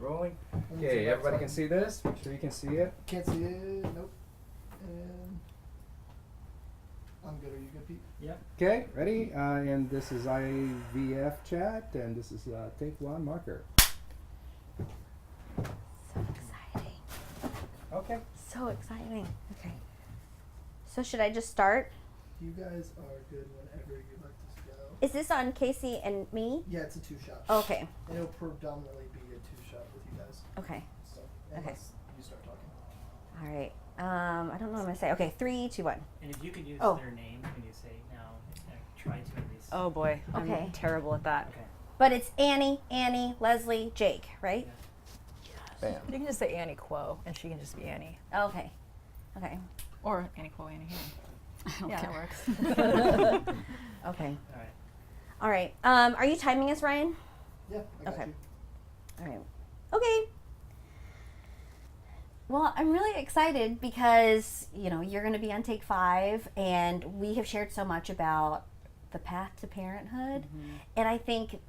rolling. Okay, everybody can see this? Make sure you can see it. Can't see it. Nope. And I'm good. Are you good, Pete? Yeah. Okay, ready? And this is IVF Chat, and this is take one marker. So exciting. Okay. So exciting. Okay. So should I just start? You guys are good whenever you'd like to go. Is this on Casey and me? Yeah, it's a 2-shot. Okay. And it'll predominantly be a 2-shot with you guys. Okay. So, Okay. unless you start talking. All right. I don't know what I'm gonna say. Okay, 3, 2, 1. And if you could use Oh. their name when you say now, try to at least. Oh boy, Okay. I'm terrible at that. Okay. But it's Annie, Leslie, Jake, right? Bam. You can just say Annie Quo, and she can just be Annie. Okay. Okay. Or Annie Quo, Annie Hand. I don't Yeah, care. that works. Okay. All right. All right. Are you timing us, Ryan? Yeah, I got Okay. you. All right. Okay. Well, I'm really excited because, you're going to be on Take 5, and we have shared so much about the path to parenthood. And I think,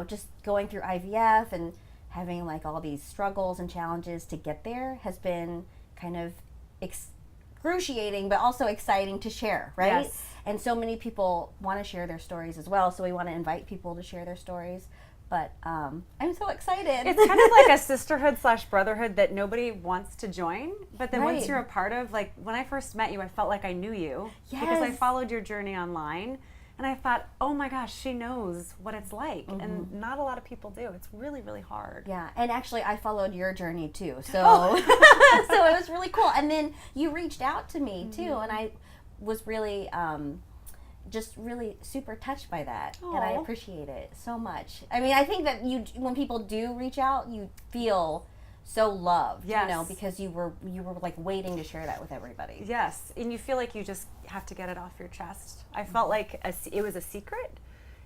just going through IVF and having like all these struggles and challenges to get there has been kind of excruciating, but also exciting to share, right? Yes. And so many people want to share their stories as well, so we want to invite people to share their stories. But I'm so excited. It's kind of like a sisterhood / brotherhood that nobody wants to join, but then Right. once you're a part of, like when I first met you, I felt like I knew you because I Yes. followed your journey online, and I thought, oh my gosh, she knows what it's like, and not a lot of people do. It's really, really hard. Yeah, and actually I followed your journey too, so Oh. so it was really cool. And then you reached out to me too, and I was really just really super touched by that, and I Aw. appreciate it so much. I mean, I think that when people do reach out, you feel so loved, Yes. because you were like waiting to share that with everybody. Yes, and you feel like you just have to get it off your chest. I felt like it was a secret,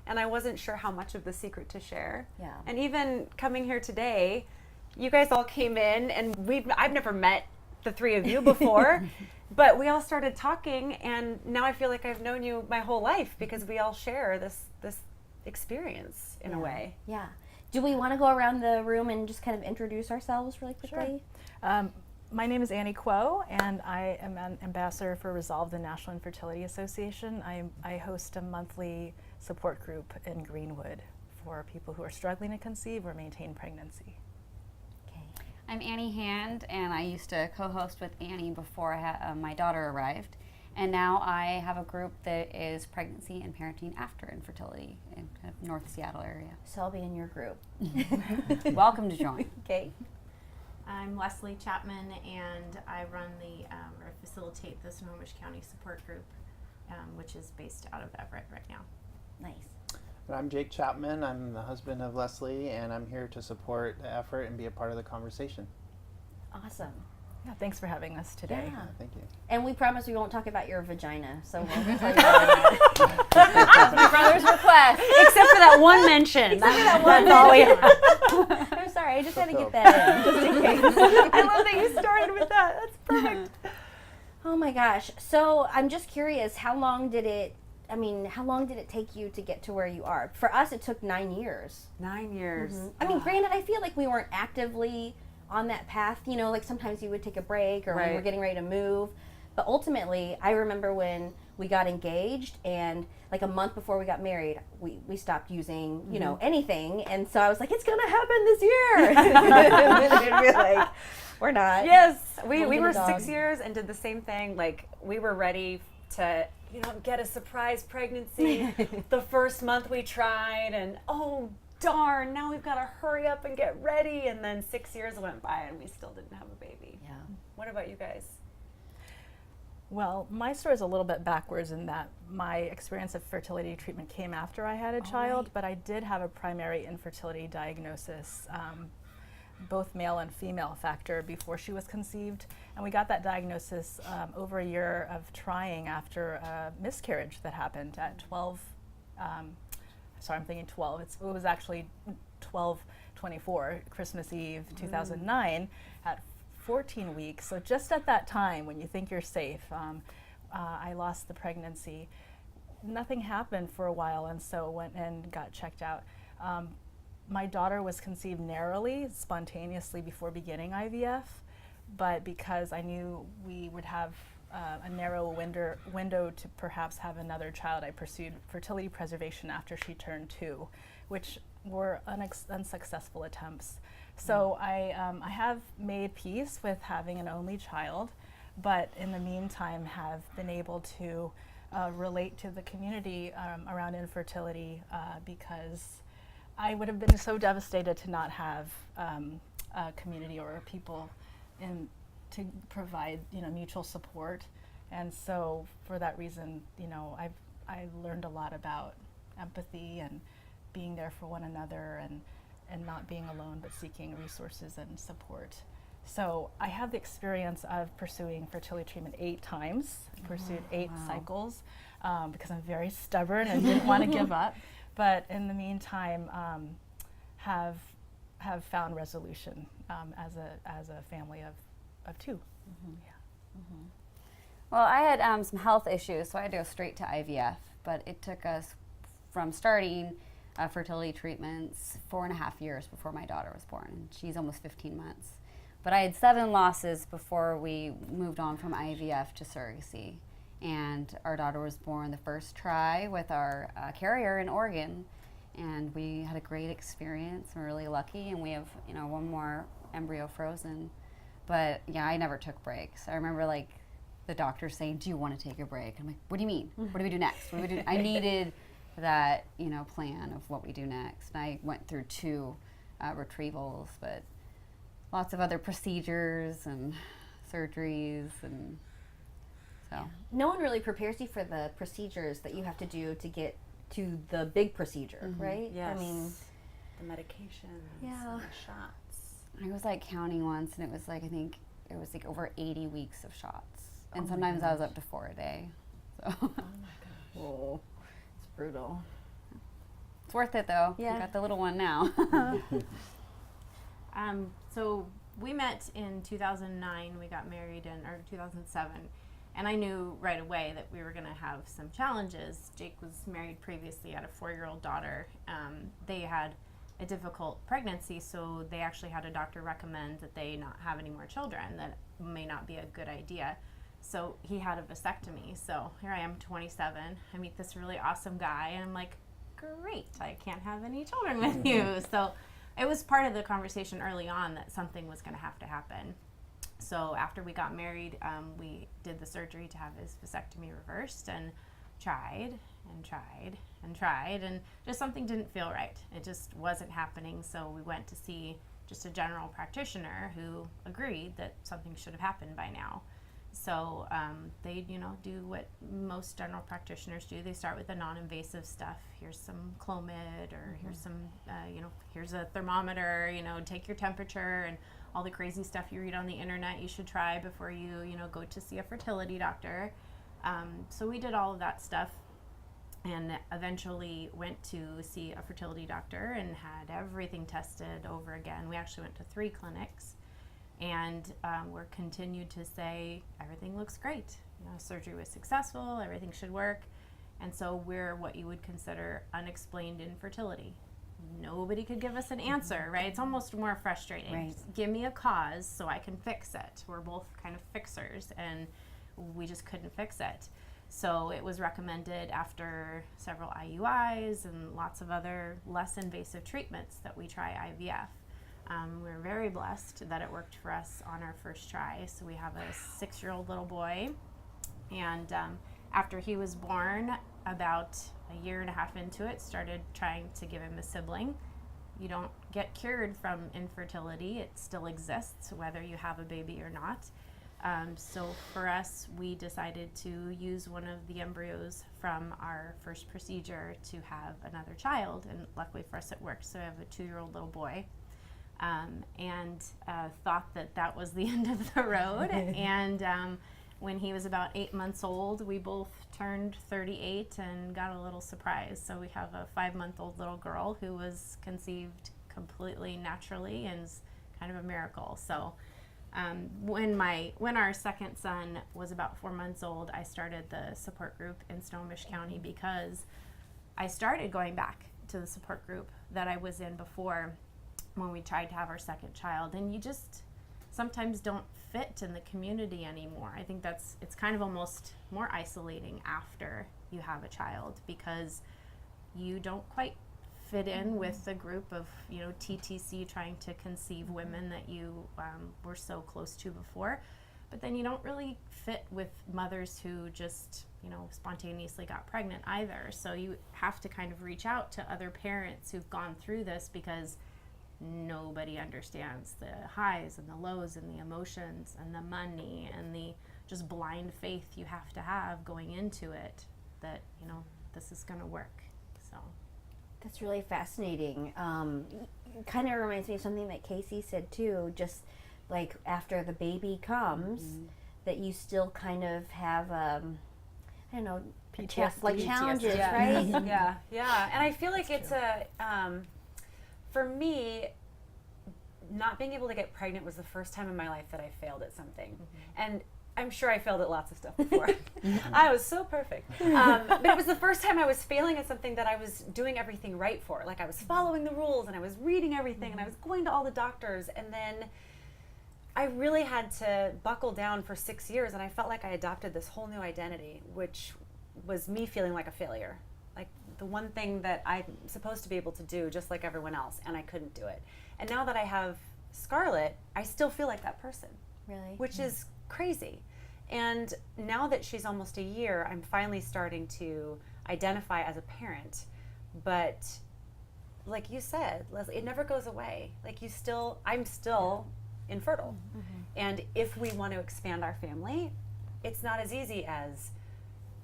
and I wasn't sure how much of the secret to share. Yeah. And even coming here today, you guys all came in, and I've never met the three of you before, but we all started talking, and now I feel like I've known you my whole life because we all share this experience in a way. Yeah. Do we want to go around the room and just kind of introduce ourselves really quickly? My name is Annie Quo, and I am an ambassador for Resolve, the National Infertility Association. I host a monthly support group in Greenwood for people who are struggling to conceive or maintain pregnancy. I'm Annie Hand, and I used to co-host with Annie before my daughter arrived. And now I have a group that is pregnancy and parenting after infertility in kind of North Seattle area. So I'll be in your group. Welcome to join. Okay. I'm Leslie Chapman, and I run or facilitate the Snohomish County Support Group, which is based out of Everett right now. Nice. I'm Jake Chapman. I'm the husband of Leslie, and I'm here to support the effort and be a part of the conversation. Awesome. Yeah, thanks for having us today. Yeah. Thank you. And we promise we won't talk about your vagina, so we'll tell you about That's my brother's request. Except for that one mention. That's all we have. it. I'm sorry, I just had to get that in, just in case. I love that you started with that. That's perfect. Oh my gosh. So I'm just curious, how long did it take you to get to where you are? For us, it took 9 years. 9 years. I mean, granted, I feel like we weren't actively on that path, like sometimes you would take a break or when we're Right. getting ready to move. But ultimately, I remember when we got engaged and like a month before we got married, we stopped using, anything. And so I was like, it's going to happen this year. And we're like, we're not. Yes, we We'll were get a dog. 6 years and did the same thing. Like we were ready to, get a surprise pregnancy. The first month we tried, and oh darn, now we've got to hurry up and get ready. And then 6 years went by and we still didn't have a baby. Yeah. What about you guys? Well, my story is a little bit backwards in that my experience of fertility treatment came after I had a child, but I did have a primary infertility diagnosis, both male and female factor, before she was conceived. And we got that diagnosis over a year of trying after a miscarriage that happened at 12. Sorry, I'm thinking 12. It was actually 12/24, Christmas Eve, 2009, at 14 weeks. So just at that time when you think you're safe, I lost the pregnancy. Nothing happened for a while, and so went and got checked out. my daughter was conceived narrowly, spontaneously before beginning IVF, but because I knew we would have a narrow window to perhaps have another child, I pursued fertility preservation after she turned 2, which were unsuccessful attempts. So I have made peace with having an only child, but in the meantime have been able to relate to the community around infertility because I would have been so devastated to not have a community or people to provide mutual support. And so for that reason, I've learned a lot about empathy and being there for one another and not being alone but seeking resources and support. So I have the experience of pursuing fertility treatment 8 times, pursued 8 cycles because I'm very stubborn and didn't want to give up. But in the meantime, have found resolution as a family of 2. Well, I had some health issues, so I had to go straight to IVF. But it took us from starting fertility treatments 4.5 years before my daughter was born, and she's almost 15 months. But I had 7 losses before we moved on from IVF to surrogacy. And our daughter was born the first try with our carrier in Oregon. And we had a great experience. We're really lucky. And we have, 1 more embryo frozen. But yeah, I never took breaks. I remember the doctor saying, "Do you want to take a break?" I'm like, "What do you mean? What do we do next? What do we do?" I needed that, plan of what we do next. And I went through 2 retrievals, but lots of other procedures and surgeries, and so. No one really prepares you for the procedures that you have to do to get to the big procedure, right? Yes. I mean, The medications, Yeah. and the shots. I was counting once, and it was I think it was over 80 weeks of shots, and Oh my sometimes I was up to 4 a day. So oh, it's brutal. it's worth it though. Yeah. I got the little one now. So we met in 2009. We got married or 2007. And I knew right away that we were going to have some challenges. Jake was married previously, had a 4-year-old daughter. They had a difficult pregnancy, so they actually had a doctor recommend that they not have any more children. That may not be a good idea. So he had a vasectomy. So here I am, 27. I meet this really awesome guy, and I'm like, great, I can't have any children with you. So it was part of the conversation early on that something was going to happen. So after we got married, we did the surgery to have his vasectomy reversed, and tried and tried and tried, and just something didn't feel right. It just wasn't happening. So we went to see just a general practitioner who agreed that something should have happened by now. So they, do what most general practitioners do. They start with the non-invasive stuff. Here's some Clomid, or here's some, here's a thermometer. Take your temperature, and all the crazy stuff you read on the internet you should try before you, go to see a fertility doctor. So we did all of that stuff, and eventually went to see a fertility doctor and had everything tested over again. We actually went to 3 clinics, and we're continued to say everything looks great. Surgery was successful, everything should work, and so we're what you would consider unexplained infertility. Nobody could give us an answer, right? It's almost more frustrating. Right. Give me a cause so I can fix it. We're both kind of fixers, and we just couldn't fix it. So it was recommended after several IUIs and lots of other less invasive treatments that we try IVF. We're very blessed that it worked for us on our first try. So we have a 6-year-old little boy, and after he was born, about a 1.5 years into it, started trying to give him a sibling. You don't get cured from infertility. It still exists whether you have a baby or not. So for us, we decided to use one of the embryos from our first procedure to have another child, and luckily for us it worked. So I have a 2-year-old little boy, and thought that was the end of the road. And when he was about 8 months old, we both turned 38 and got a little surprise. So we have a 5-month-old little girl who was conceived completely naturally, and is kind of a miracle. So when our second son was about 4 months old, I started the support group in Snohomish County because I started going back to to the support group that I was in before when we tried to have our second child, and you just sometimes don't fit in the community anymore. I think it's kind of almost more isolating after you have a child, because you don't quite fit in with the group of, you know, TTC trying to conceive women that you were so close to before. But then you don't really fit with mothers who just, you know, spontaneously got pregnant either. So you have to kind of reach out to other parents who've gone through this, because nobody understands the highs and the lows and the emotions and the money and the just blind faith you have to have going into it, that, you know, this is going to work. So That's really fascinating. Kind of reminds me of something that Casey said too, just like after the baby comes, that you still kind of have, I don't know, like challenges, right? Yeah. And I feel like it's for me, not being able to get pregnant was the first time in my life that I failed at something. And I'm sure I failed at lots of stuff before. I was so perfect. But it was the first time I was failing at something that I was doing everything right for. Like, I was following the rules and I was reading everything and I was going to all the doctors. And then I really had to buckle down for 6 years, and I felt like I adopted this whole new identity, which was me feeling like a failure. Like the one thing that I'm supposed to be able to do just like everyone else, and I couldn't do it. And now that I have Scarlett, I still feel like that person. Really? Which is crazy. And now that she's almost a year, I'm finally starting to identify as a parent. But like you said, Leslie, it never goes away. Like I'm still infertile. And if we want to expand our family, it's not as easy as,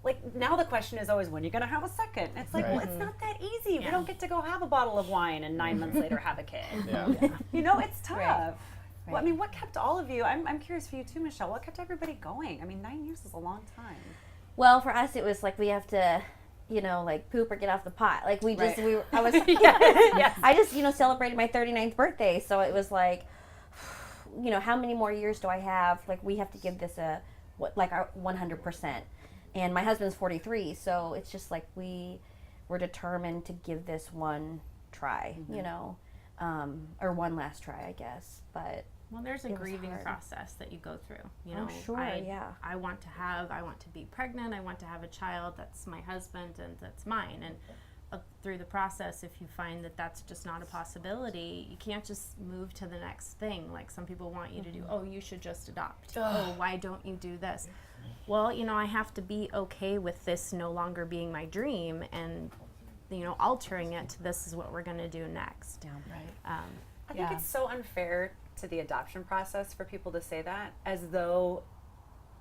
like, now the question is always, when are you going to have a second? It's like, well, it's not that easy. We don't get to go have a bottle of wine and 9 months later have a kid. You know, it's tough. Well, I mean, what kept all of you, I'm curious for you too, Michelle, what kept everybody going? I mean, 9 years is a long time. Well, for us, it was like we have to, you know, like poop or get off the pot. Like I was, I just, you know, celebrated my 39th birthday. So it was like, you know, how many more years do I have? Like, we have to give this our 100%. And my husband's 43, so it's just like we're determined to give this one try, you know, or one last try, I guess. But well, there's a grieving process that you go through. You know, I want to be pregnant. I want to have a child that's my husband and that's mine. And through the process, if you find that that's just not a possibility, you can't just move to the next thing. Like some people want you to do, oh, you should just adopt. Oh, why don't you do this? Well, you know, I have to be okay with this no longer being my dream and, you know, altering it to this is what we're going to do next. I think it's so unfair to the adoption process for people to say that, as though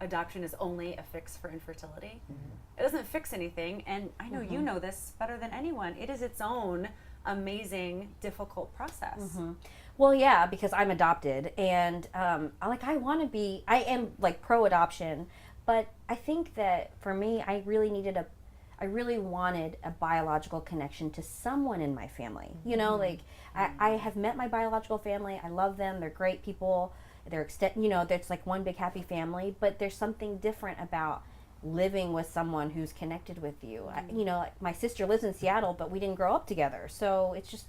adoption is only a fix for infertility. It doesn't fix anything, and I know you know this better than anyone. It is its own amazing, difficult process. Well, yeah, because I'm adopted, and I am like pro-adoption, but I think that for me, I really wanted a biological connection to someone in my family. You know, like I have met my biological family. I love them. They're great people. They're you know, there's like one big happy family, but there's something different about living with someone who's connected with you. You know, like my sister lives in Seattle, but we didn't grow up together. So it's just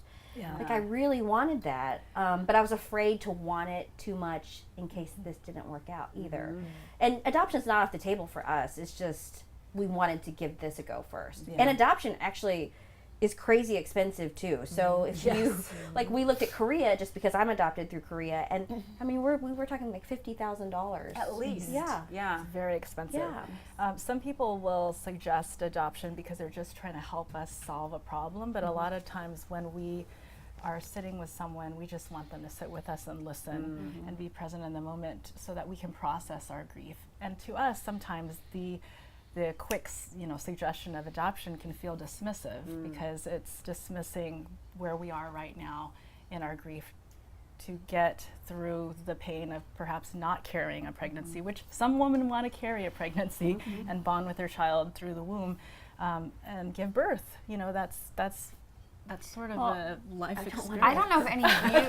like I really wanted that, but I was afraid to want it too much in case this didn't work out either. And adoption's not off the table for us. It's just we wanted to give this a go first. And adoption actually is crazy expensive too. So if you, like, we looked at Korea just because I'm adopted through Korea, and I mean we were talking like $50,000 at least. It's very expensive. Some people will suggest adoption because they're just trying to help us solve a problem, but a lot of times when we are sitting with someone, we just want them to sit with us and listen and be present in the moment so that we can process our grief. And to us, sometimes the quick, you know, suggestion of adoption can feel dismissive because it's dismissing where we are right now in our grief to get through the pain of perhaps not carrying a pregnancy, which some women want to carry a pregnancy and bond with their child through the womb and give birth. You know, that's sort of a life experience. I don't know if any of you.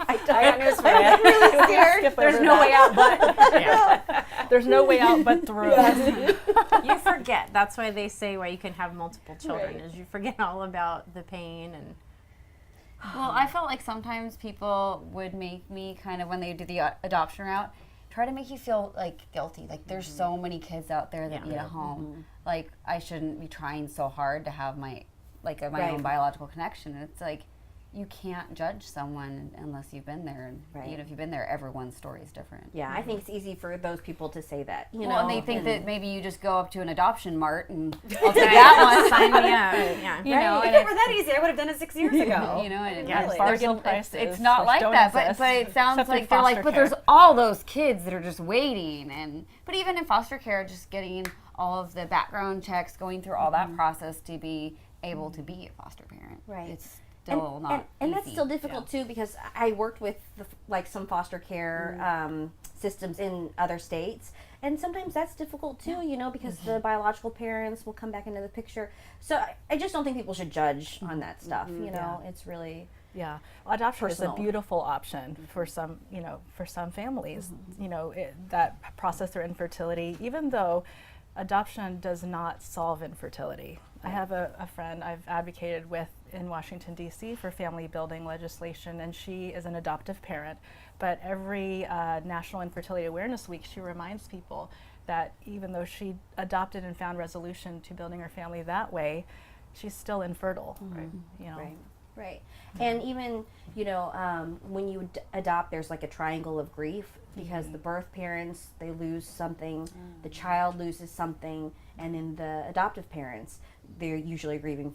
I got news for you. There's no way out, but There's no way out but through. You forget. That's why they say why you can have multiple children is you forget all about the pain and. Well, I felt like sometimes people would make me kind of, when they do the adoption route, try to make you feel like guilty. Like there's so many kids out there that need a home. Like I shouldn't be trying so hard to have my own biological connection. And it's like, you can't judge someone unless you've been there. And even if you've been there, everyone's story is different. Yeah, I think it's easy for those people to say that. You know, and they think that maybe you just go up to an adoption mart and I'll take that one. Sign me up. Yeah. You know, If it were that easy, I would have done it 6 years ago. You know, and Yeah, there's- bargain prices, it's not which like don't that, exist, but it sounds except in like they're like, foster but care. there's all those kids that are just waiting, but even in foster care, just getting all of the background checks, going through all that process to be able to be a foster parent, Right. It's still not and easy. that's still difficult too, because I worked with some foster care systems in other states, and sometimes that's difficult too, you know, because the biological parents will come back into the picture. So I just don't think people should judge on that stuff. You know, it's really Yeah, well, adoption personal. is a beautiful option for some, for some families, that process their infertility, even though adoption does not solve infertility. I have a friend I've advocated with in Washington, D.C. for family building legislation, and she is an adoptive parent. But every National Infertility Awareness Week, she reminds people that even though she adopted and found resolution to building her family that way, she's still infertile. Right. Right. And even, when you adopt, there's like a triangle of grief, because the birth parents, they lose something, the child loses something, and then the adoptive parents, they're usually grieving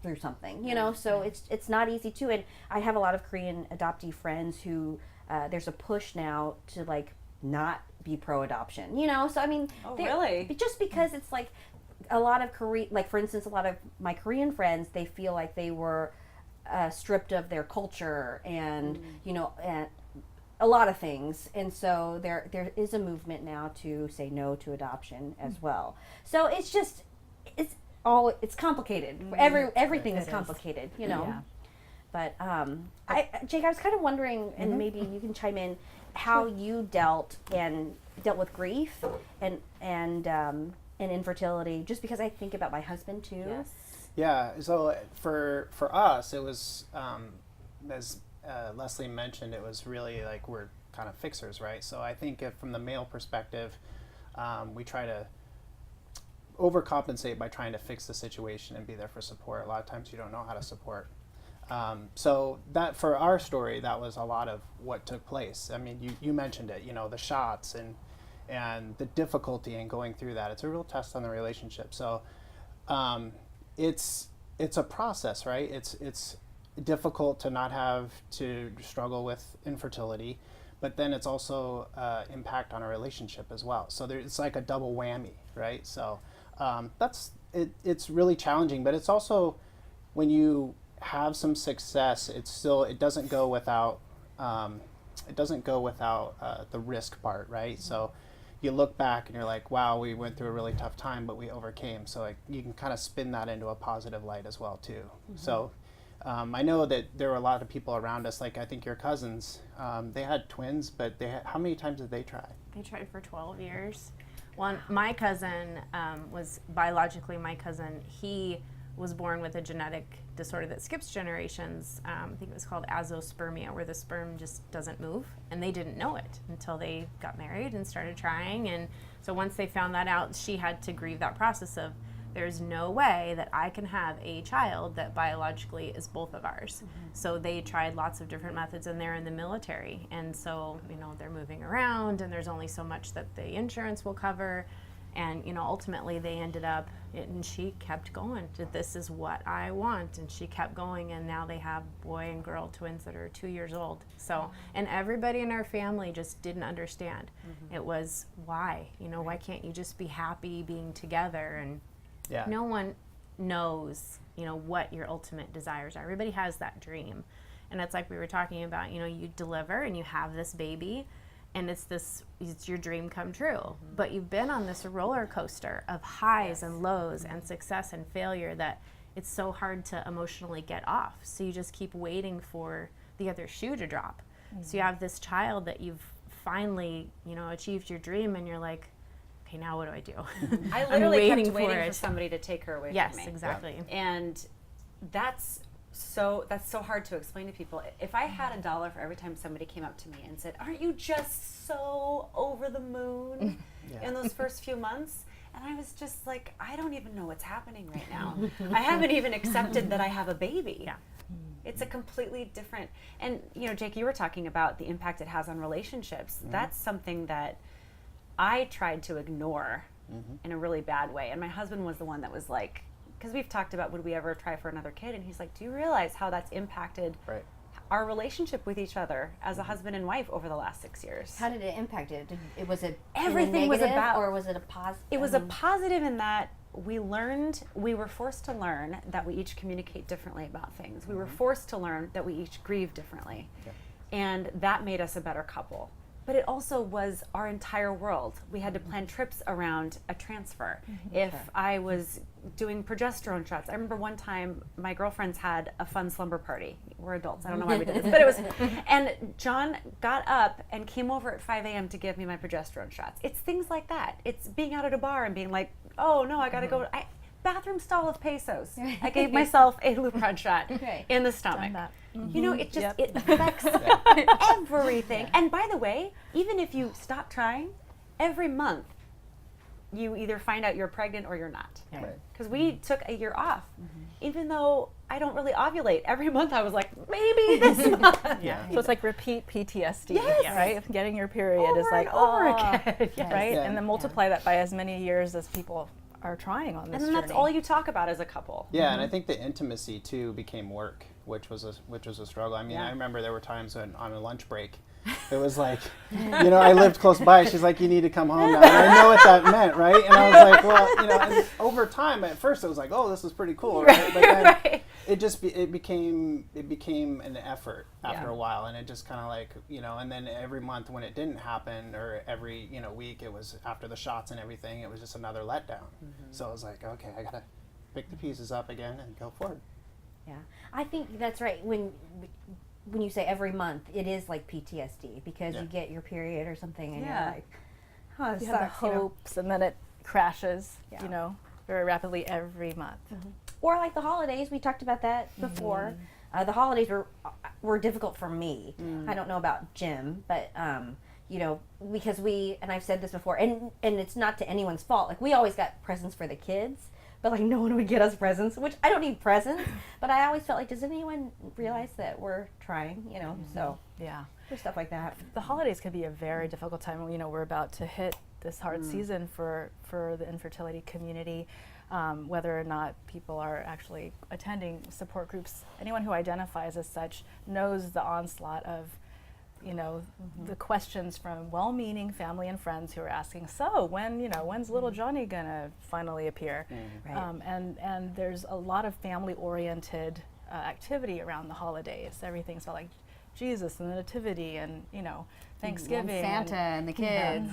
through something, so it's not easy too. And I have a lot of Korean adoptee friends who, there's a push now to like not be pro-adoption, so I mean, really? Just because it's like a lot of for instance, a lot of my Korean friends, they feel like they were stripped of their culture and and a lot of things, and so there is a movement now to say no to adoption as well. So it's just it's complicated. Everything is complicated, Yeah. But Jake, I was kind of wondering, and maybe you can chime in, how you dealt with grief and infertility. Just because I think about my husband too. Yes. Yeah, so for us, it was, as Leslie mentioned, it was really like we're kind of fixers, right? So I think from the male perspective, we try to overcompensate by trying to fix the situation and be there for support. A lot of times you don't know how to support. So that, for our story, that was a lot of what took place. I mean, you mentioned it, the shots and the difficulty in going through that. It's a real test on the relationship. So it's a process, right? It's difficult to not have to struggle with infertility, but then it's also impact on a relationship as well. So it's like a double whammy, right? So it's really challenging, but it's also, when you have some success, it doesn't go without the risk part, right? So you look back and you're like, wow, we went through a really tough time, but we overcame. So you can kind of spin that into a positive light as well too. So I know that there were a lot of people around us, like I think your cousins, they had twins, but how many times did they try? They tried for 12 years. My cousin was biologically my cousin. He was born with a genetic disorder that skips generations. I think it was called azoospermia, where the sperm just doesn't move, and they didn't know it until they got married and started trying. And so once they found that out, she had to grieve that process of, there's no way that I can have a child that biologically is both of ours. So they tried lots of different methods, and they're in the military, and so they're moving around, and there's only so much that the insurance will cover. And ultimately they ended up, and she kept going. This is what I want, and she kept going. And now they have boy and girl twins that are 2 years old. So, and everybody in our family just didn't understand. It was, why? Why can't you just be happy being together? And no one knows, what your ultimate desires are. Everybody has that dream, and it's like we were talking about. You deliver and you have this baby. And it's your dream come true. But you've been on this roller coaster of highs and lows and success and failure that it's so hard to emotionally get off. So you just keep waiting for the other shoe to drop. So you have this child that you've finally, achieved your dream, and you're like, okay, now what do I do? I literally kept waiting waiting for for it. somebody to take her away Yes, from me. exactly. And that's so hard to explain to people. If I had $1 for every time somebody came up to me and said, "Aren't you just so over the moon in those first few months?" And I was just like, I don't even know what's happening right now. I haven't even accepted that I have a baby. Yeah. It's a completely different, and you know, Jake, you were talking about the impact it has on relationships. That's something that I tried to ignore in a really bad way. And my husband was the one that was like, because we've talked about would we ever try for another kid, and he's like, do you realize how that's impacted our relationship with each other as a husband and wife over the last 6 years? How did it impact it? Was it Everything was negative, about- or was it a positive? It was a positive in that we were forced to learn that we each communicate differently about things. We were forced to learn that we each grieve differently. And that made us a better couple. But it also was our entire world. We had to plan trips around a transfer. If I was doing progesterone shots, I remember one time my girlfriends had a fun slumber party. We're adults, I don't know why we did this, but it was, and John got up and came over at 5 a.m. to give me my progesterone shots. It's things like that. It's being out at a bar and being like, oh no, I gotta go, bathroom stall of pesos. I gave myself a Lupron shot in the stomach. You know, it just, it affects everything. And by the way, even if you stop trying, every month you either find out you're pregnant or you're not. Because we took a year off. Even though I don't really ovulate, every month I was like, maybe this month. So it's like repeat PTSD, Yes. right? Getting your period Over is like, and over oh, again. right? Yeah. And then multiply that by as many years as people are trying on this And then journey. that's all you talk about as a couple. Yeah, and I think the intimacy too became work, which was a struggle. I mean, I remember there were times when on a lunch break, it was like, you know, I lived close by. She's like, you need to come home now. And I know what that meant, right? And I was like, well, you know, and over time, at first, it was like, oh, this is pretty cool, right? But then it just it became an effort after a while, and it just kind of like, you know, and then every month when it didn't happen, or every week, it was after the shots and everything, it was just another letdown. So I was like, okay, I gotta pick the pieces up again and go forward. Yeah, I think that's right. When you say every month, it is like PTSD because you get your period or something, and you're like, oh, it you have the sucks, you know? hopes, and then it crashes, you know, very rapidly every month. Or like the holidays, we talked about that before. The holidays were difficult for me. I don't know about Jim, but you know, because and I've said this before, and it's not to anyone's fault. Like we always got presents for the kids, but like no one would get us presents, which I don't need presents, but I always felt like, does anyone realize that we're trying, you know? So Yeah. there's stuff like that. The holidays can be a very difficult time. You know, we're about to hit this hard season for the infertility community, whether or not people are actually attending support groups. Anyone who identifies as such knows the onslaught of, you know, the questions from well-meaning family and friends who are asking, so when's little Johnny gonna finally appear? And there's a lot of family-oriented activity around the holidays. Everything's about like Jesus and the Nativity and, you know, Thanksgiving. And Santa and the kids.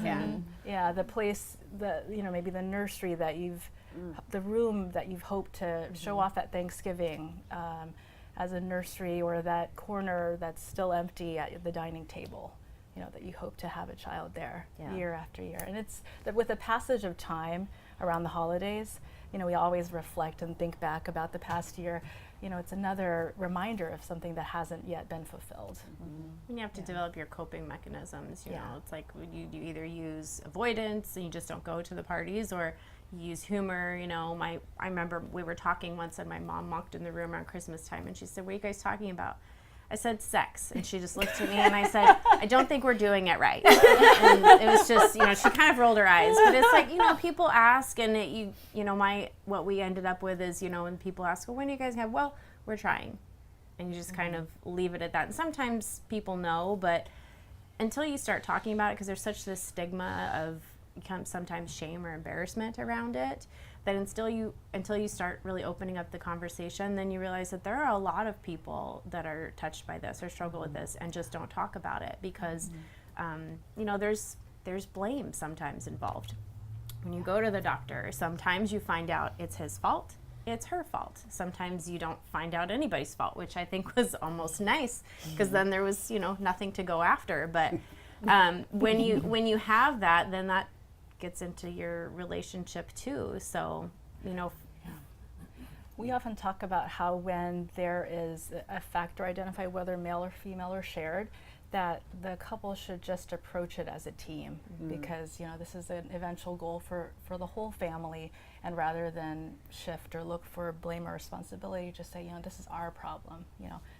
Yeah, the place, maybe the nursery that the room that you've hoped to show off at Thanksgiving as a nursery, or that corner that's still empty at the dining table, you know, that you hope to have a child there year after year. And it's that with the passage of time around the holidays, you know, we always reflect and think back about the past year. You know, it's another reminder of something that hasn't yet been fulfilled. And you have to develop your coping mechanisms. You know, it's like you either use avoidance and you just don't go to the parties, or you use humor. You know, I remember we were talking once, and my mom walked in the room around Christmas time, and she said, "What are you guys talking about?" I said, "Sex," and she just looked at me, and I said, "I don't think we're doing it right." And it was just, you know, she kind of rolled her eyes, but it's like, you know, people ask, and what we ended up with is, you know, when people ask, "Well, when do you guys have?" "Well, we're trying," and you just kind of leave it at that. And sometimes people know, but until you start talking about it, because there's such this stigma of sometimes shame or embarrassment around it, that until you start really opening up the conversation, then you realize that there are a lot of people that are touched by this or struggle with this and just don't talk about it because, you know, there's blame sometimes involved. When you go to the doctor, sometimes you find out it's his fault, it's her fault. Sometimes you don't find out anybody's fault, which I think was almost nice, because then there was, you know, nothing to go after. But when you have that, then that gets into your relationship too. So, you know, We often talk about how when there is a factor identified, whether male or female or shared, that the couple should just approach it as a team, because this is an eventual goal for the whole family, and rather than shift or look for blame or responsibility, just say, this is our problem,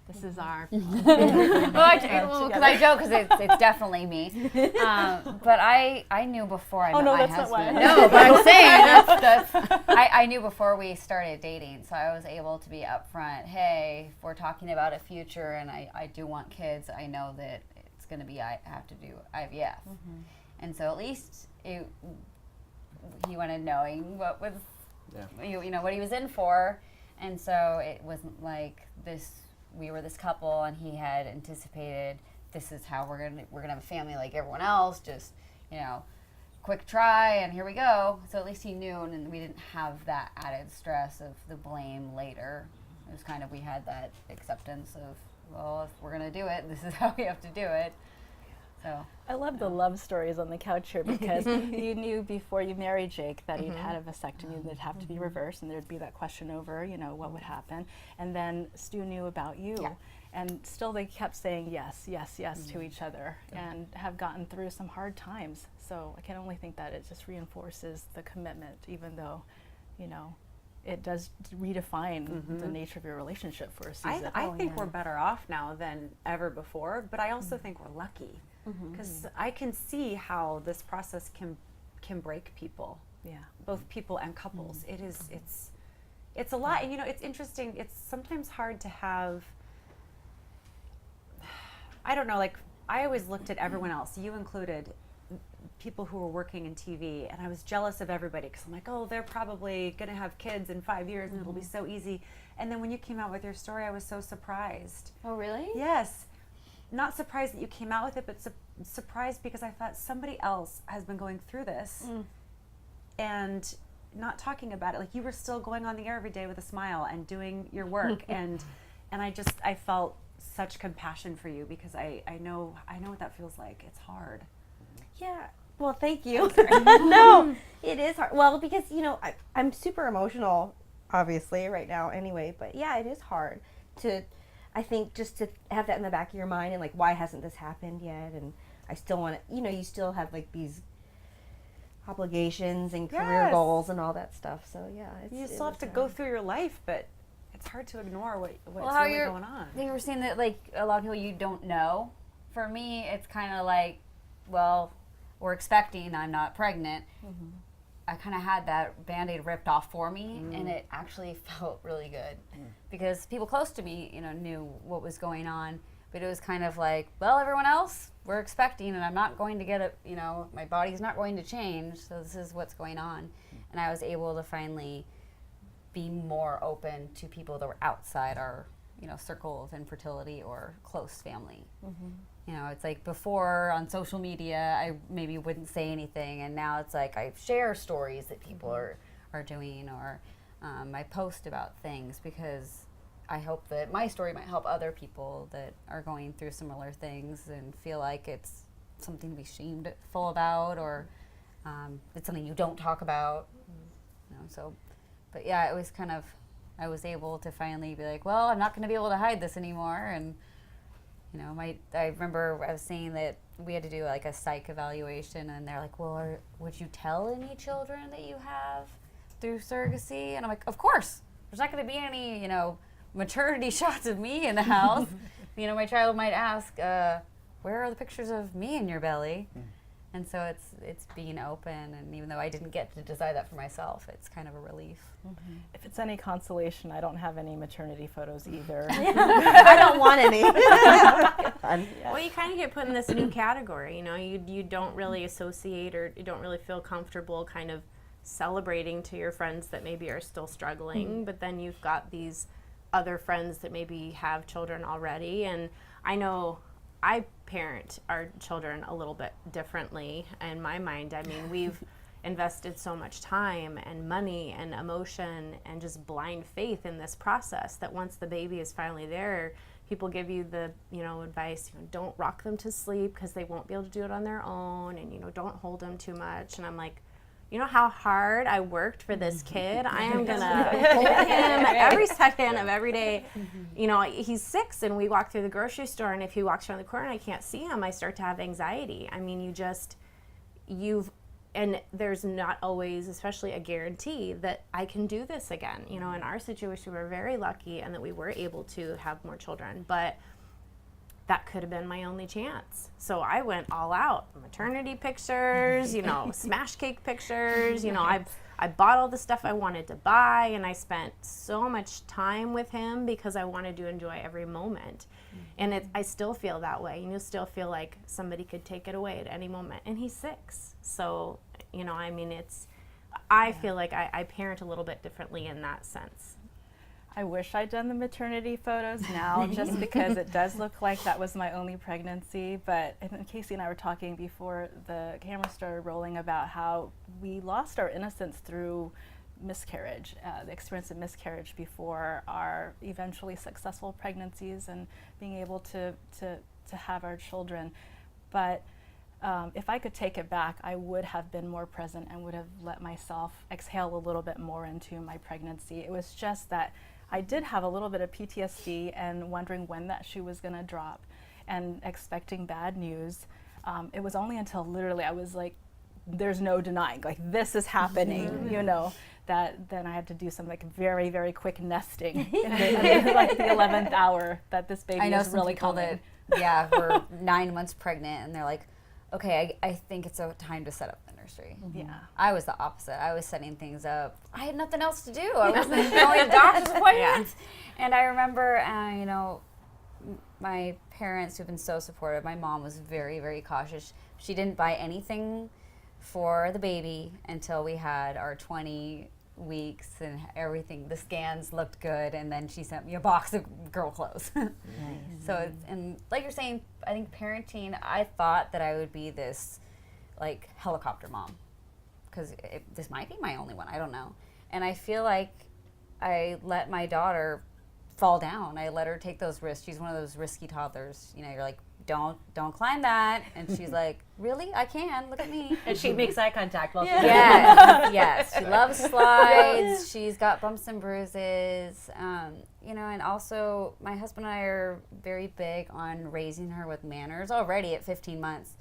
this is our problem. Because I joke, because it's definitely me. But I knew before I met my that's husband. not why. No, but I'm saying I knew before we started dating, so I was able to be upfront. Hey, if we're talking about a future, and I do want kids, I know that it's going to be I have to do IVF, and so at least he wanted knowing what was what he was in for, and so it wasn't like this. We were this couple, and he had anticipated this is how we're gonna have a family like everyone else. Just quick try, and here we go. So at least he knew, and we didn't have that added stress of the blame later. It was kind of, we had that acceptance of, well, if we're gonna do it, this is how we have to do it. So I love the love stories on the couch here, because you knew before you married Jake that he'd had a vasectomy and it'd have to be reversed, and there'd be that question over, what would happen. And then Stu knew about you. Yeah. And still they kept saying yes, yes, yes to each other, and have gotten through some hard times. So I can only think that it just reinforces the commitment, even though, it does redefine the nature of your relationship for a season. I think we're better off now than ever before, but I also think we're lucky, because I can see how this process can break people. Yeah. Both people and couples. It's a lot, and it's interesting. It's sometimes hard to have. I don't know, like, I always looked at everyone else, you included, people who were working in TV, and I was jealous of everybody, because I'm like, oh, they're probably going to have kids in 5 years, and it'll be so easy. And then when you came out with your story, I was so surprised. Oh, really? Yes. Not surprised that you came out with it, but surprised because I thought somebody else has been going through this and not talking about it. Like, you were still going on the air every day with a smile and doing your work, and I felt such compassion for you, because I know what that feels like. It's hard. Yeah. Well, thank you. No, it is hard. Well, because, I'm super emotional, obviously, right now anyway. But yeah, it is hard to, I think, just to have that in the back of your mind, and like, why hasn't this happened yet? And I still want to, you still have like these obligations and career goals and all that stuff. So yeah. You still have to go through your life, but it's hard to ignore what's how really going on. They were saying that, like, a lot of people you don't know. For me, it's kind of like, well, we're expecting, I'm not pregnant. I kind of had that Band-Aid ripped off for me, and it actually felt really good, because people close to me, knew what was going on, but it was kind of like, well, everyone else, we're expecting, and I'm not going to get it, my body's not going to change, so this is what's going on. And I was able to finally be more open to people that were outside our, circle of infertility or close family. It's like before on social media, I maybe wouldn't say anything, and now it's like I share stories that people are doing, or I post about things, because I hope that my story might help other people that are going through similar things and feel like it's something to be shameful about, or it's something you don't talk about. But yeah, it was kind of, I was able to finally be like, well, I'm not going to be able to hide this anymore. And I remember I was saying that we had to do like a psych evaluation, and they're like, well, would you tell any children that you have through surrogacy? And I'm like, of course. There's not going to be any, maternity shots of me in the house. My child might ask, where are the pictures of me in your belly? And so it's being open, and even though I didn't get to decide that for myself, it's kind of a relief. If it's any consolation, I don't have any maternity photos either. I don't want any. Well, you kind of get put in this new category, you don't really associate, or you don't really feel comfortable kind of celebrating to your friends that maybe are still struggling, but then you've got these other friends that maybe have children already. And I know I parent our children a little bit differently in my mind. I mean, we've invested so much time and money and emotion and just blind faith in this process that once the baby is finally there, people give you the, advice, don't rock them to sleep because they won't be able to do it on their own, and, don't hold them too much. And I'm like, you know how hard I worked for this kid? I am gonna hold him every second of every day. You know, he's 6 and we walk through the grocery store, and if he walks around the corner and I can't see him, I start to have anxiety. I mean, and there's not always, especially a guarantee that I can do this again. You know, in our situation, we're very lucky and that we were able to have more children, but that could have been my only chance. So I went all out. Maternity pictures, you know, smash cake pictures, you know, I bought all the stuff I wanted to buy, and I spent so much time with him because I wanted to enjoy every moment. And I still feel that way. You still feel like somebody could take it away at any moment. And he's 6. So, you know, I mean, I feel like I parent a little bit differently in that sense. I wish I'd done the maternity photos now, just because it does look like that was my only pregnancy. But and Casey and I were talking before the camera started rolling about how we lost our innocence through miscarriage, the experience of miscarriage before our eventually successful pregnancies and being able to have our children. But if I could take it back, I would have been more present and would have let myself exhale a little bit more into my pregnancy. It was just that I did have a little bit of PTSD and wondering when that shoe was going to drop and expecting bad news. It was only until literally I was like, there's no denying, like this is happening, you know, that then I had to do some like very, very quick nesting in like the 11th hour that this baby is really coming. We're 9 months pregnant and they're like, okay, I think it's a time to set up the nursery. Yeah. I was the opposite. I was setting things up. I had nothing else to do. I wasn't going to doctor's appointments. And I remember, you know, my parents who've been so supportive, my mom was very, very cautious. She didn't buy anything for the baby until we had our 20 weeks and everything. The scans looked good, and then she sent me a box of girl clothes. So, and like you're saying, I think parenting, I thought that I would be this like helicopter mom, because this might be my only one, I don't know. And I feel like I let my daughter fall down. I let her take those risks. She's one of those risky toddlers. You know, you're like, don't climb that. And she's like, really? I can. Look at me. And she makes eye contact while Yes. She loves slides. She's got bumps and bruises. You know, and also my husband and I are very big on raising her with manners. Already at 15 months,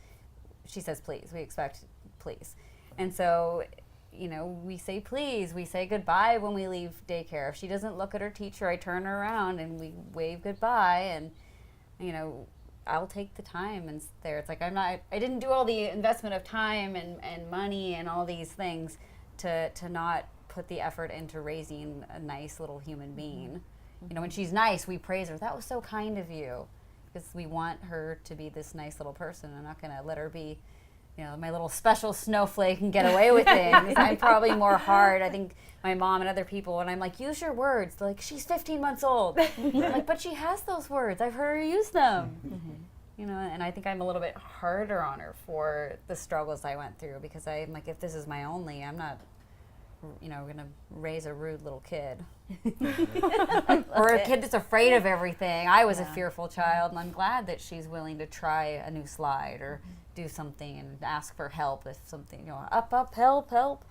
she says please. We expect please. And so, you know, we say please. We say goodbye when we leave daycare. If she doesn't look at her teacher, I turn her around and we wave goodbye. And, you know, I'll take the time and there. It's like I didn't do all the investment of time and money and all these things to not put the effort into raising a nice little human being. You know, when she's nice, we praise her. That was so kind of you, because we want her to be this nice little person. I'm not going to let her be, you know, my little special snowflake and get away with things. I'm probably more hard. I think my mom and other people, when I'm like, use your words, they're like, she's 15 months old. I'm like, but she has those words. I've heard her use them. You know, and I think I'm a little bit harder on her for the struggles I went through, because I'm like, if this is my only, I'm not, you know, going to raise a rude little kid. Or a kid that's afraid of everything. I was a fearful child, and I'm glad that she's willing to try a new slide or do something and ask for help if something, you know, up, help.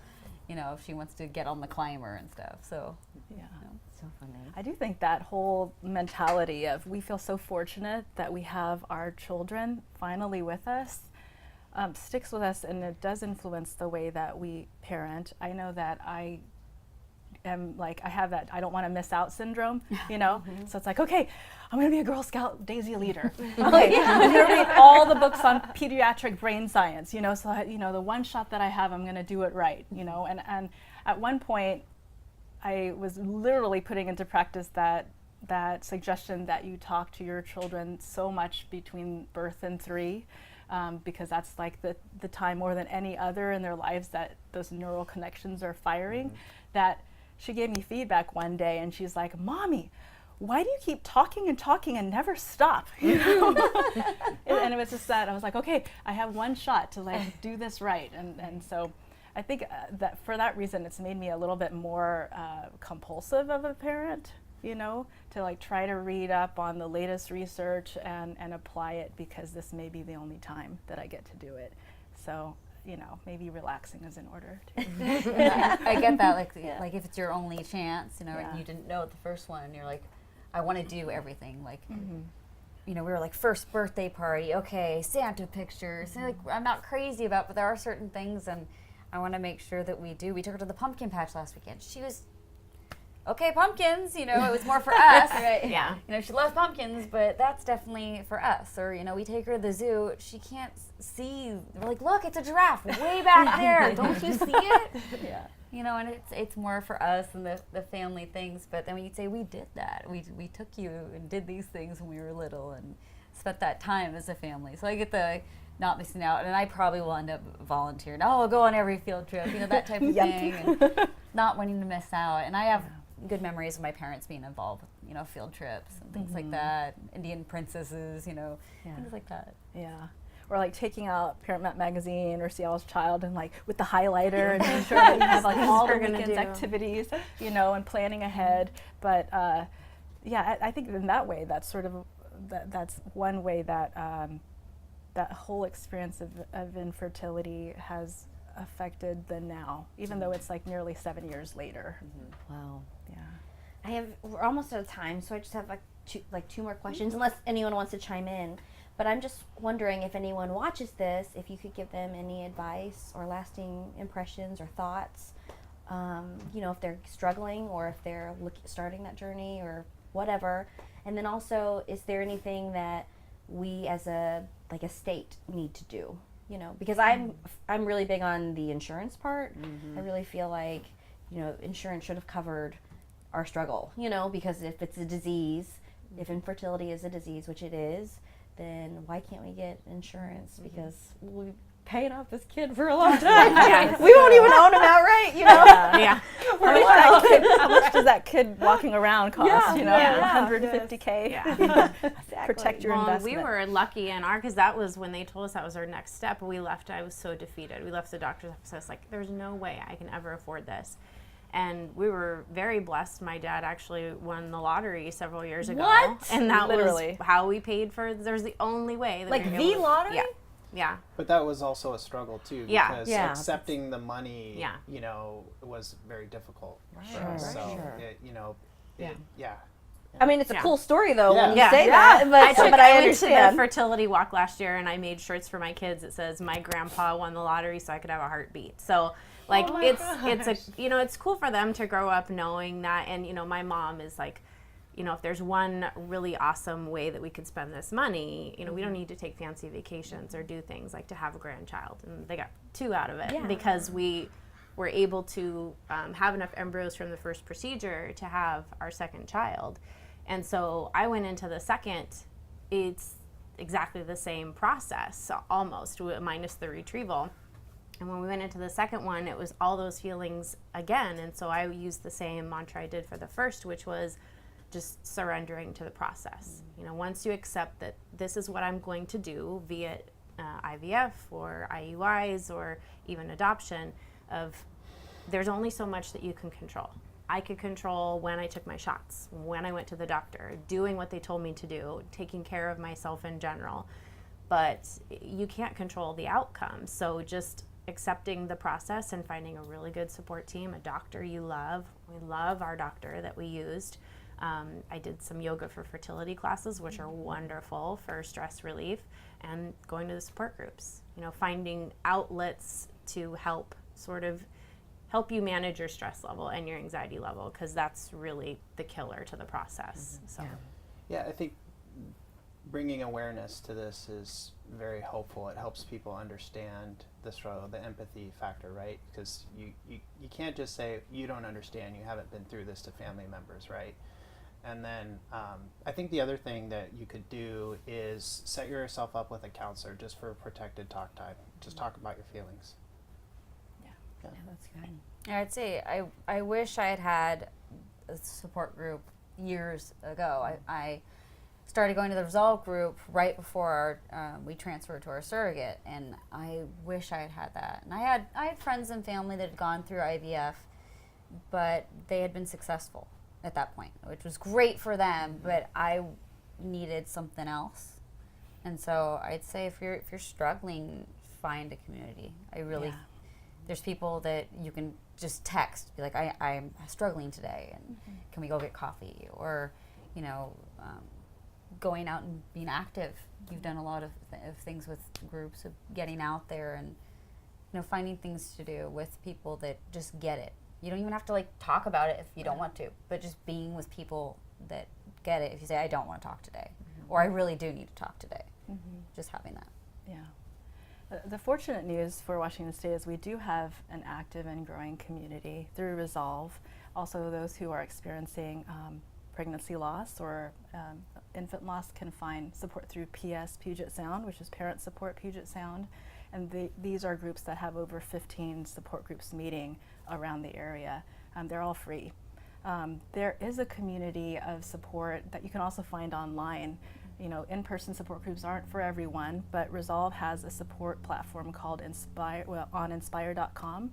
You know, if she wants to get on the climber and stuff. So, Yeah. you know. So funny. I do think that whole mentality of we feel so fortunate that we have our children finally with us sticks with us, and it does influence the way that we parent. I know that I am like, I have that I don't want to miss out syndrome, you know? So it's like, okay, I'm going to be a Girl Scout Daisy leader. Okay, I'm going to read all the books on pediatric brain science, you know, so, you know, the one shot that I have, I'm going to do it right, you know? And at one point, I was literally putting into practice that suggestion that you talk to your children so much between birth and 3, because that's like the time more than any other in their lives that those neural connections are firing. That she gave me feedback one day, and she's like, Mommy, why do you keep talking and never stop? You know? And it was just that I was like, okay, I have one shot to like do this right. And so I think that for that reason, it's made me a little bit more compulsive of a parent, you know, to like try to read up on the latest research and apply it, because this may be the only time that I get to do it. So maybe relaxing is in order too. I get that, like, Yeah. like if it's your only chance, Yeah. and you didn't know at the first one, you're like, I want to do everything. Like, we were like, first birthday party, okay, Santa pictures. And, like, I'm not crazy about, but there are certain things, and I want to make sure that we do. We took her to the pumpkin patch last weekend. She was, okay, pumpkins, it was more for us. Right? Yeah. She loves pumpkins, but that's definitely for us. Or, we take her to the zoo. She can't see. We're like, look, it's a giraffe way back there. Don't you see it? Yeah. And it's more for us and the family things. But then when you say we did that, we took you and did these things when we were little and spent that time as a family. So I get the not missing out, and I probably will end up volunteering. Oh, I'll go on every field trip, that type of thing, and not wanting to miss out. And I have good memories of my parents being involved with, field trips and things like that, Indian princesses, things like that. Yeah. Or like taking out Parent Met magazine or Seattle's Child and like with the highlighter and making sure that you have like all the weekend's activities, and planning ahead. But I think in that way, that's sort of that's one way that that whole experience of infertility has affected the now, even though it's like nearly 7 years later. Wow. Yeah. We're almost out of time, so I just have two more questions, unless anyone wants to chime in. But I'm just wondering if anyone watches this, if you could give them any advice or lasting impressions or thoughts, if they're struggling or if they're starting that journey or whatever. And then also, is there anything that we as a state need to do? Because I'm really big on the insurance part. I really feel like, insurance should have covered our struggle, because if it's a disease, if infertility is a disease, which it is, then why can't we get insurance? Because we've paying off this kid for a long time. We won't even own him outright, Yeah. How much does that kid walking around cost? Yeah. $150K. Yeah. Protect your investment. We were lucky in because that was when they told us that was our next step. We left. I was so defeated. We left the doctor's office. I was like, "There's no way I can ever afford this." And we were very blessed. My dad actually won the lottery several years ago. What? And that Literally. was how we paid for. There's the only way that Like we were the able to- lottery? Yeah. Yeah. But that was also a struggle too, Yeah. because Yeah. accepting the money, Yeah. was very difficult. Sure, So, Yeah. I mean, it's a Yeah. cool story though when you Yeah. say Yeah. that, but I I went to the understand. fertility walk last year, and I made shirts for my kids that says "My grandpa won the lottery, so I could have a heartbeat." So, it's cool for them to grow up knowing that. And my mom is like, if there's one really awesome way that we could spend this money, we don't need to take fancy vacations or do things like to have a grandchild, and they got 2 out of it because we were able to have enough embryos from the first procedure to have our second child. And so I went into the second, it's exactly the same process, almost, minus the retrieval. And when we went into the second one, it was all those feelings again. And so I used the same mantra I did for the first, which was just surrendering to the process. Once you accept that this is what I'm going to do, via IVF or IUIs or even adoption, there's only so much that you can control. I could control when I took my shots, when I went to the doctor, doing what they told me to do, taking care of myself in general. But you can't control the outcome. So just accepting the process and finding a really good support team, a doctor you love. We love our doctor that we used. I did some yoga for fertility classes, which are wonderful for stress relief, and going to the support groups. Finding outlets to help you manage your stress level and your anxiety level, because that's really the killer to the process. So, Yeah, I think bringing awareness to this is very helpful. It helps people understand the struggle, the empathy factor, right? Because you can't just say, you don't understand, you haven't been through this to family members, right? And then I think the other thing that you could do is set yourself up with a counselor just for protected talk time. Just talk about your feelings. Yeah, that's good. I'd say I wish I had a support group years ago. I started going to the Resolve group right before we transferred to our surrogate, and I wish I had that. And I had friends and family that had gone through IVF, but they had been successful at that point, which was great for them, but I needed something else. And so I'd say if you're struggling, find a community. I really, Yeah. there's people that you can just text, be like, I'm struggling today, and can we go get coffee? Or, you know, going out and being active. You've done a lot of things with groups, of getting out there and, you know, finding things to do with people that just get it. You don't even have to like talk about it if you don't want to, but just being with people that get it. If you say, I don't want to talk today, or I really do need to talk today, just having that. Yeah. The fortunate news for Washington State is we do have an active and growing community through Resolve. Also, those who are experiencing pregnancy loss or infant loss can find support through PS Puget Sound, which is Parent Support Puget Sound. And these are groups that have over 15 support groups meeting around the area. They're all free. There is a community of support that you can also find online. You know, in-person support groups aren't for everyone, but Resolve has a support platform called on inspire.com.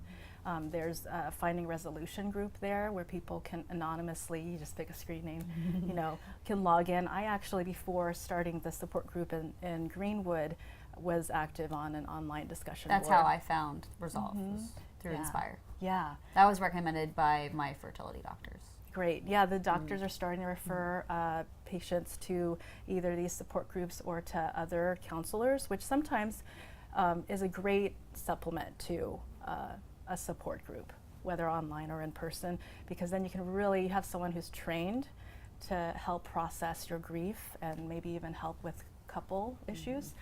There's a Finding Resolution group there where people can anonymously, you just pick a screen name, you know, can log in. I actually, before starting the support group in Greenwood, was active on an online discussion That's board. how I found Resolve, was through Yeah. Inspire. Yeah. That was recommended by my fertility doctors. Great. Yeah, the doctors are starting to refer patients to either these support groups or to other counselors, which sometimes is a great supplement to a support group, whether online or in person, because then you can really have someone who's trained to help process your grief and maybe even help with couple issues.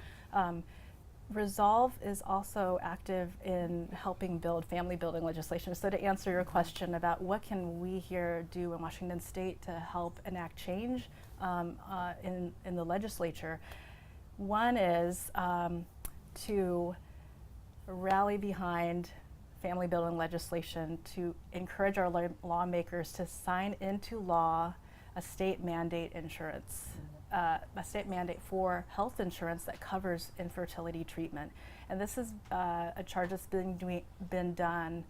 Resolve is also active in helping build family building legislation. So to answer your question about what can we here do in Washington State to help enact change in the legislature, one is to rally behind family building legislation to encourage our lawmakers to sign into law a state mandate insurance. A state mandate for health insurance that covers infertility treatment. And this is a charge that's been done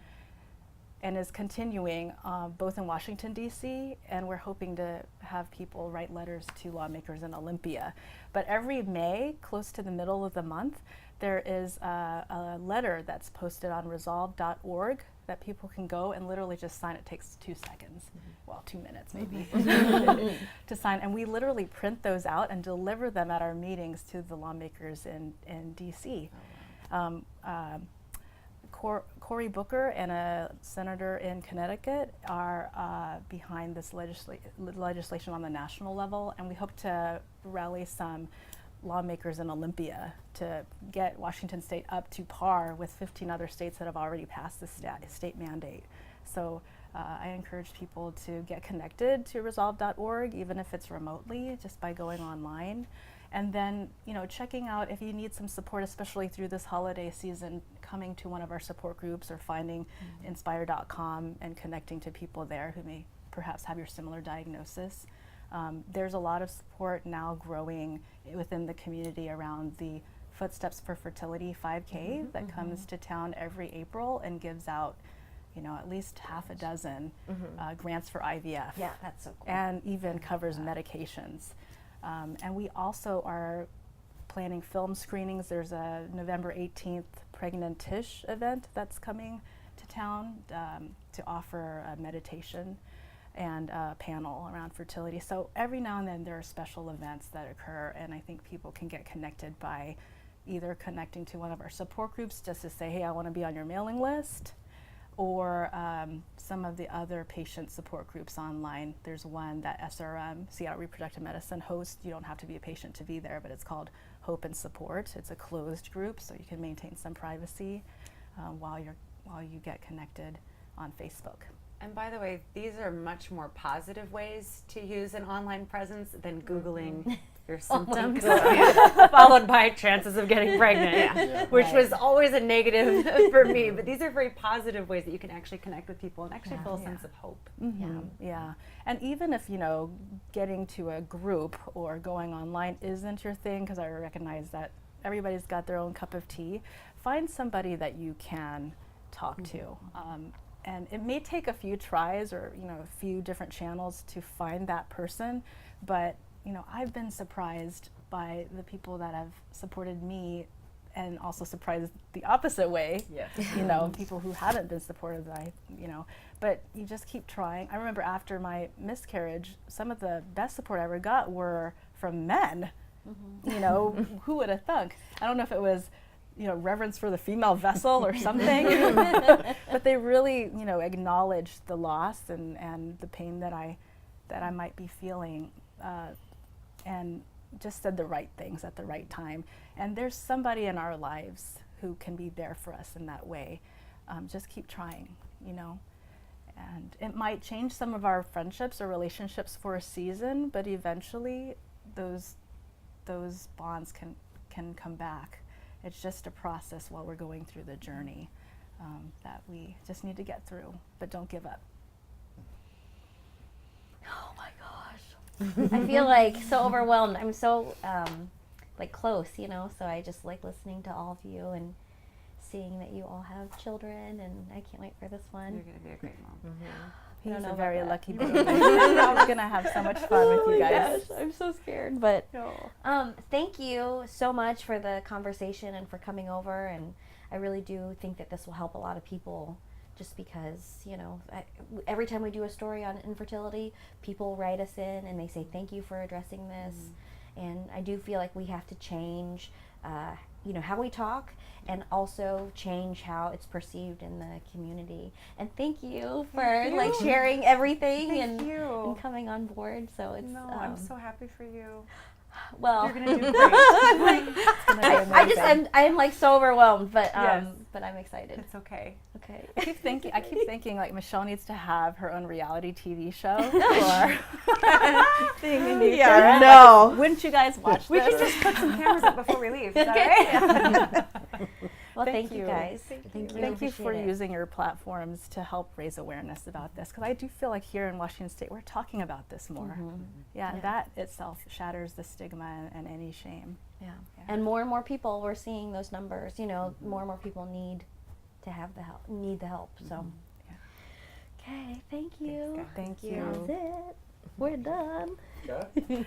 and is continuing both in Washington, D.C., and we're hoping to have people write letters to lawmakers in Olympia. But every May, close to the middle of the month, there is a letter that's posted on resolve.org that people can go and literally just sign. It takes 2 seconds, well, 2 minutes maybe, to sign. And we literally print those out and deliver them at our meetings to the lawmakers in D.C. Cory Booker and a senator in Connecticut are behind this legislation on the national level, and we hope to rally some lawmakers in Olympia to get Washington State up to par with 15 other states that have already passed the state mandate. So I encourage people to get connected to resolve.org, even if it's remotely, just by going online. And then, you know, checking out if you need some support, especially through this holiday season, coming to one of our support groups or finding inspire.com and connecting to people there who may perhaps have your similar diagnosis. There's a lot of support now growing within the community around the Footsteps for Fertility 5K that comes to town every April and gives out, you know, at least half a dozen grants for IVF. Yeah, that's so cool. And even covers medications. And we also are planning film screenings. There's a November 18th Pregnant-ish event that's coming to town to offer a meditation and a panel around fertility. So every now and then there are special events that occur, and I think people can get connected by either connecting to one of our support groups just to say, hey, I want to be on your mailing list, or some of the other patient support groups online. There's one that SRM, Seattle Reproductive Medicine, hosts. You don't have to be a patient to be there, but it's called Hope and Support. It's a closed group, so you can maintain some privacy while you get connected on Facebook. And by the way, these are much more positive ways to use an online presence than Googling your symptoms, followed by chances of getting pregnant, which was always a negative for me. But these are very positive ways that you can actually connect with people and actually feel a sense of hope. Yeah, and even if, you know, getting to a group or going online isn't your thing, because I recognize that everybody's got their own cup of tea, find somebody that you can talk to. And it may take a few tries or, you know, a few different channels to find that person, but, you know, I've been surprised by the people that have supported me and also surprised the opposite way. Yes. You know, people who haven't been supportive that but you just keep trying. I remember after my miscarriage, some of the best support I ever got were from men. You know, who would have thunk? I don't know if it was, reverence for the female vessel or something, but they really, acknowledged the loss and the pain that I might be feeling, and just said the right things at the right time. And there's somebody in our lives who can be there for us in that way. Just keep trying, and it might change some of our friendships or relationships for a season, but eventually those bonds can come back. It's just a process while we're going through the journey that we just need to get through, but don't give up. Oh my gosh. I feel like so overwhelmed. I'm so close, so I just like listening to all of you and seeing that you all have children, and I can't wait for this one. You're going to be a great mom. He's don't know a about very that. lucky baby. I'm gonna have so much fun with you guys. Gosh, I'm so scared, but thank you so much for the conversation and for coming over, and I really do think that this will help a lot of people, just because every time we do a story on infertility, people write us in and they say thank you for addressing this, and I do feel like we have to change how we talk, and also change how it's perceived in the community. And thank you for sharing everything and coming on board. So it's I'm so happy for you. Well, You're gonna do great. I'm like so overwhelmed, but Yes. but I'm excited. It's okay. Okay. I keep thinking like Michelle needs to have her own reality TV show for being a new parent. No. Like, wouldn't you guys watch We this? can just put some cameras up before we leave. Is that right? Well, Thank thank you you. guys. Thank you. Thank you for Appreciate it. using your platforms to help raise awareness about this, because I do feel like here in Washington State we're talking about this more. Yeah, Yeah. that itself shatters the stigma and any shame. Yeah. And more people, we're seeing those numbers. More and more people need to have the help. So. Okay. Thank you. Thank you. That's it. We're done. Okay.